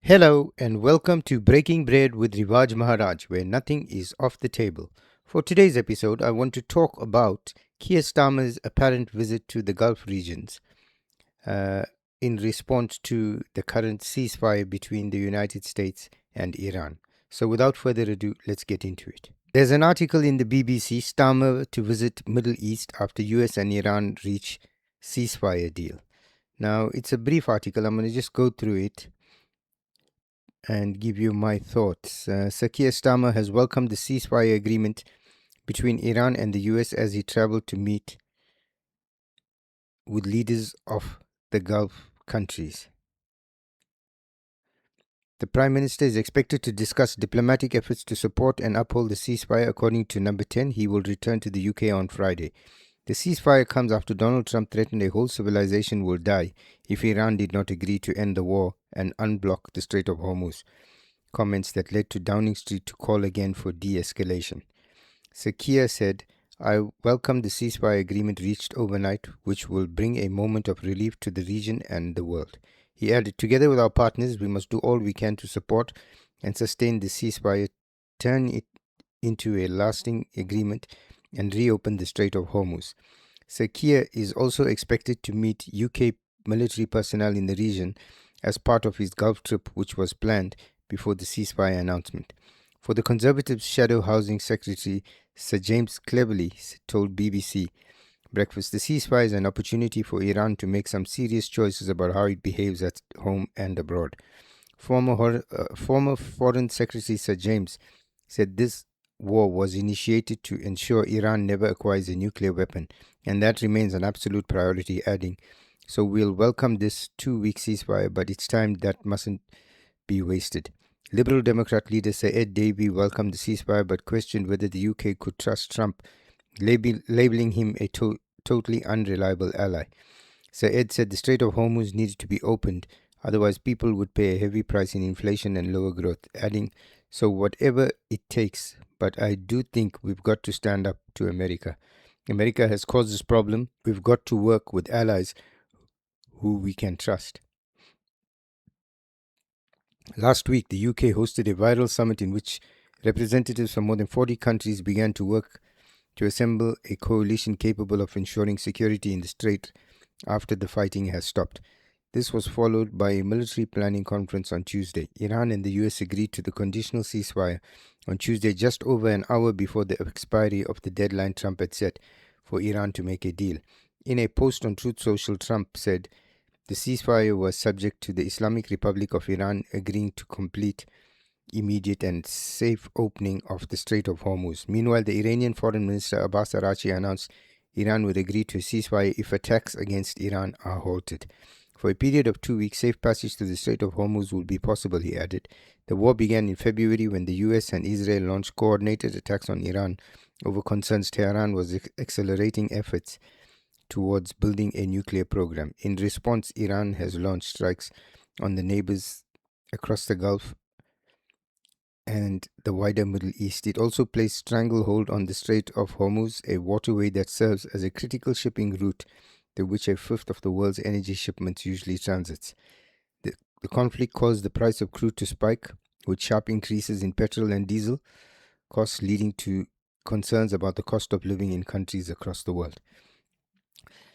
Hello and welcome to Breaking Bread with Rivaaj Maharaj, where nothing is off the table. For today's episode, I want to talk about Keir Starmer's apparent visit to the Gulf regions uh, in response to the current ceasefire between the United States and Iran. So, without further ado, let's get into it. There's an article in the BBC, Starmer to visit Middle East after US and Iran reach ceasefire deal. Now, it's a brief article. I'm going to just go through it and give you my thoughts. Sir Keir Starmer has welcomed the ceasefire agreement between Iran and the US as he traveled to meet with leaders of the Gulf countries. The Prime Minister is expected to discuss diplomatic efforts to support and uphold the ceasefire. According to Number 10, he will return to the UK on Friday. The ceasefire comes after Donald Trump threatened a whole civilization will die if Iran did not agree to end the war and unblock the Strait of Hormuz. Comments that led to Downing Street to call again for de-escalation. Sir Keir said, I welcome the ceasefire agreement reached overnight, which will bring a moment of relief to the region and the world. He added, together with our partners, we must do all we can to support and sustain the ceasefire, turn it into a lasting agreement, and reopen the Strait of Hormuz. Sir Keir is also expected to meet UK military personnel in the region as part of his Gulf trip, which was planned before the ceasefire announcement. For the Conservatives' Shadow Housing Secretary, Sir James Cleverly told BBC Breakfast, the ceasefire is an opportunity for Iran to make some serious choices about how it behaves at home and abroad. Former Foreign Secretary Sir James said this war was initiated to ensure Iran never acquires a nuclear weapon, and that remains an absolute priority, adding, so we'll welcome this 2-week ceasefire, but it's time that mustn't be wasted. Liberal Democrat leader Sir Ed Davey welcomed the ceasefire but questioned whether the UK could trust Trump, labeling him a totally unreliable ally. Sir Ed said the Strait of Hormuz needed to be opened, otherwise people would pay a heavy price in inflation and lower growth, adding, so whatever it takes, but I do think we've got to stand up to America. America has caused this problem. We've got to work with allies who we can trust. Last week, the UK hosted a viral summit in which representatives from more than 40 countries began to work to assemble a coalition capable of ensuring security in the strait after the fighting has stopped. This was followed by a military planning conference on Tuesday. Iran and the US agreed to the conditional ceasefire on Tuesday, just over an hour before the expiry of the deadline Trump had set for Iran to make a deal. In a post on Truth Social, Trump said the ceasefire was subject to the Islamic Republic of Iran agreeing to complete immediate and safe opening of the Strait of Hormuz. Meanwhile, the Iranian Foreign Minister Abbas Araghchi announced Iran would agree to a ceasefire if attacks against Iran are halted. For a period of 2 weeks, safe passage to the Strait of Hormuz will be possible, he added. The war began in February when the US and Israel launched coordinated attacks on Iran over concerns Tehran was accelerating efforts towards building a nuclear program. In response, Iran has launched strikes on the neighbors across the Gulf and the wider Middle East. It also placed stranglehold on the Strait of Hormuz, a waterway that serves as a critical shipping route through which a fifth of the world's energy shipments usually transits. The conflict caused the price of crude to spike, with sharp increases in petrol and diesel costs leading to concerns about the cost of living in countries across the world.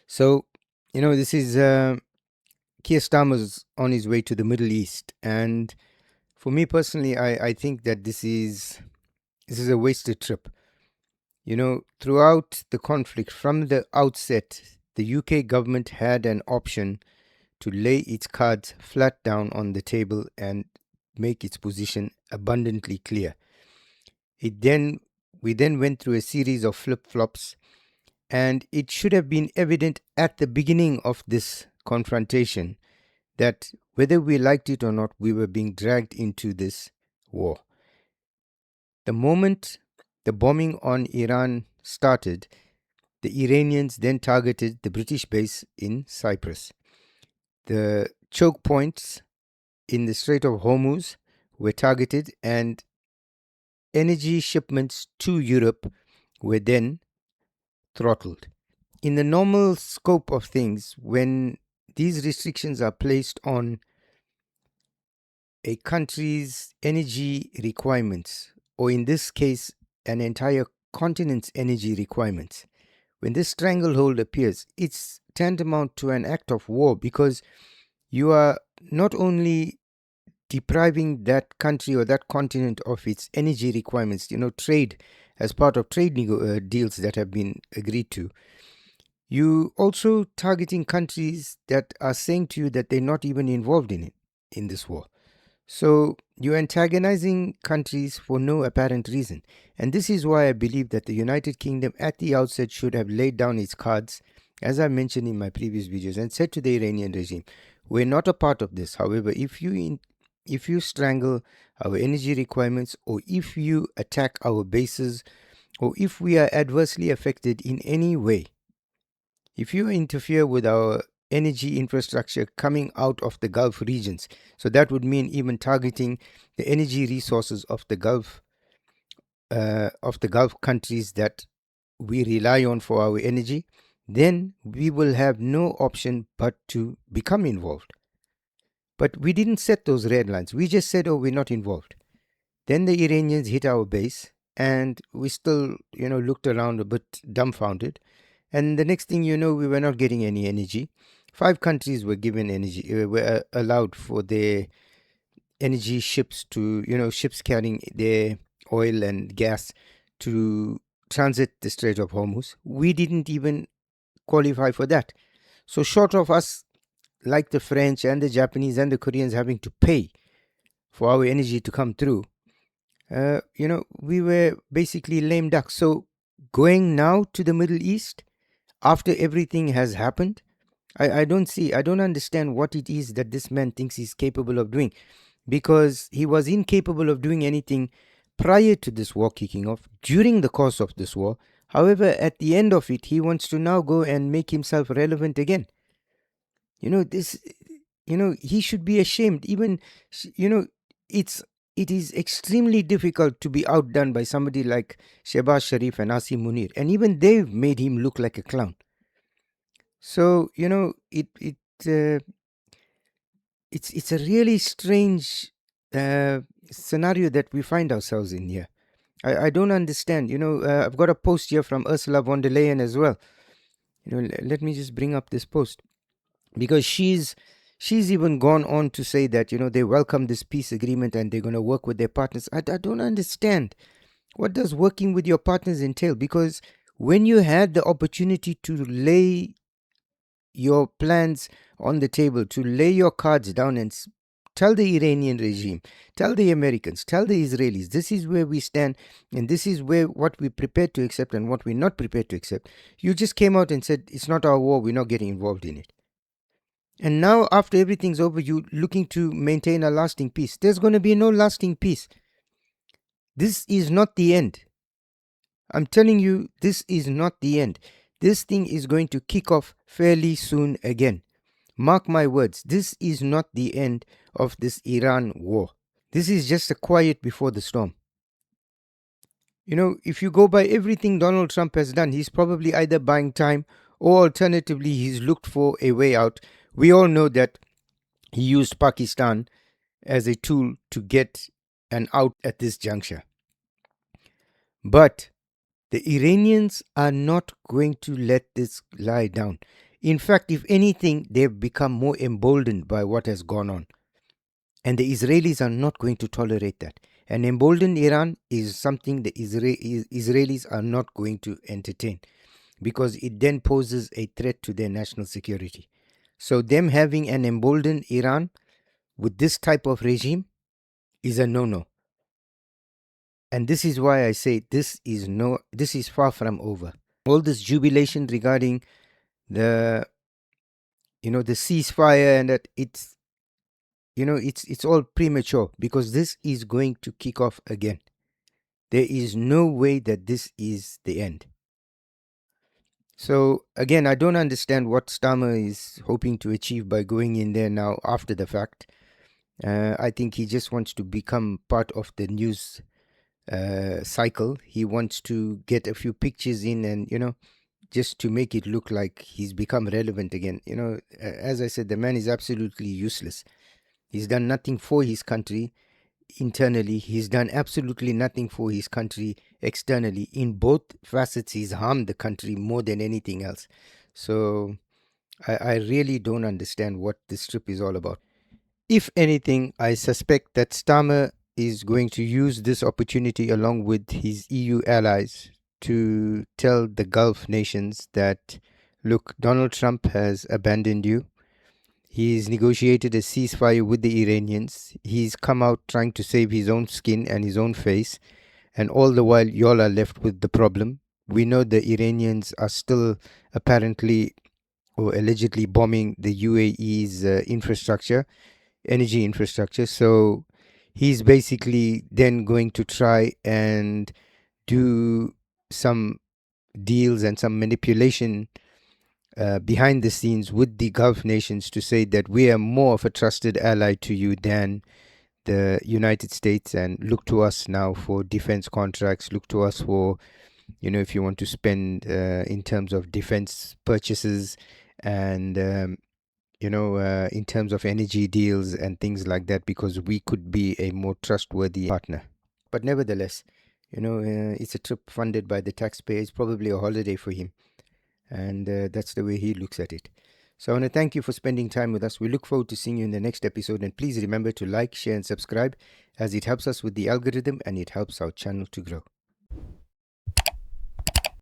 So, this is Keir Starmer's on his way to the Middle East, and for me personally, I think that this is a wasted trip. Throughout the conflict, from the outset, the UK government had an option to lay its cards flat down on the table and make its position abundantly clear. We then went through a series of flip-flops, and it should have been evident at the beginning of this confrontation that whether we liked it or not, we were being dragged into this war. The moment the bombing on Iran started, the Iranians then targeted the British base in Cyprus. The choke points in the Strait of Hormuz were targeted, and energy shipments to Europe were then throttled. In the normal scope of things, when these restrictions are placed on a country's energy requirements, or in this case, an entire continent's energy requirements, when this stranglehold appears, it's tantamount to an act of war, because you are not only depriving that country or that continent of its energy requirements, trade as part of trade deals that have been agreed to. You also targeting countries that are saying to you that they're not even involved in it, in this war. So you're antagonizing countries for no apparent reason. And this is why I believe that the United Kingdom at the outset should have laid down its cards, as I mentioned in my previous videos, and said to the Iranian regime, we're not a part of this. However, if you strangle our energy requirements, or if you attack our bases, or if we are adversely affected in any way, if you interfere with our energy infrastructure coming out of the Gulf regions, so that would mean even targeting the energy resources of the Gulf countries that we rely on for our energy, then we will have no option but to become involved. But we didn't set those red lines. We just said, oh, we're not involved. Then the Iranians hit our base, and we still, looked around a bit dumbfounded. And the next thing you know, we were not getting any energy. 5 countries were given energy, were allowed for their energy ships to, ships carrying their oil and gas to transit the Strait of Hormuz. We didn't even qualify for that. So short of us, like the French and the Japanese and the Koreans, having to pay for our energy to come through, we were basically lame ducks. So going now to the Middle East, after everything has happened, I don't understand what it is that this man thinks he's capable of doing, because he was incapable of doing anything prior to this war kicking off, during the course of this war. However, at the end of it, he wants to now go and make himself relevant again. He should be ashamed. Even, it is extremely difficult to be outdone by somebody like Shebaz Sharif and Asim Munir, and even they've made him look like a clown. So it's a really strange scenario that we find ourselves in here. I don't understand. I've got a post here from Ursula von der Leyen as well. Let me just bring up this post, because she's even gone on to say that they welcome this peace agreement and they're going to work with their partners. I don't understand. What does working with your partners entail? Because when you had the opportunity to lay your plans on the table, to lay your cards down and tell the Iranian regime, tell the Americans, tell the Israelis, this is where we stand, and this is what we're prepared to accept and what we're not prepared to accept, you just came out and said, it's not our war, we're not getting involved in it. And now, after everything's over, you're looking to maintain a lasting peace. There's going to be no lasting peace. This is not the end. I'm telling you, this is not the end. This thing is going to kick off fairly soon again. Mark my words, this is not the end of this Iran war. This is just a quiet before the storm. If you go by everything Donald Trump has done, he's probably either buying time, or alternatively, he's looked for a way out. We all know that he used Pakistan as a tool to get an out at this juncture. But the Iranians are not going to let this lie down. In fact, if anything, they've become more emboldened by what has gone on. And the Israelis are not going to tolerate that. An emboldened Iran is something the Israelis are not going to entertain, because it then poses a threat to their national security. So them having an emboldened Iran with this type of regime is a no-no. And this is why I say this is far from over. All this jubilation regarding the ceasefire, and that it's all premature, because this is going to kick off again. There is no way that this is the end. So again, I don't understand what Starmer is hoping to achieve by going in there now after the fact. I think he just wants to become part of the news cycle. He wants to get a few pictures in, and just to make it look like he's become relevant again. As I said, the man is absolutely useless. He's done nothing for his country internally. He's done absolutely nothing for his country externally. In both facets, he's harmed the country more than anything else. So I really don't understand what this trip is all about. If anything, I suspect that Starmer is going to use this opportunity along with his EU allies to tell the Gulf nations that, look, Donald Trump has abandoned you. He's negotiated a ceasefire with the Iranians. He's come out trying to save his own skin and his own face. And all the while, y'all are left with the problem. We know the Iranians are still apparently or allegedly bombing the UAE's energy infrastructure. So he's basically then going to try and do some deals and some manipulation behind the scenes with the Gulf nations to say that we are more of a trusted ally to you than the United States, and look to us now for defense contracts, look to us for, if you want to spend in terms of defense purchases and, in terms of energy deals and things like that, because we could be a more trustworthy partner. But nevertheless, it's a trip funded by the taxpayer. It's probably a holiday for him. And that's the way he looks at it. So I want to thank you for spending time with us. We look forward to seeing you in the next episode. And please remember to like, share, and subscribe, as it helps us with the algorithm and it helps our channel to grow.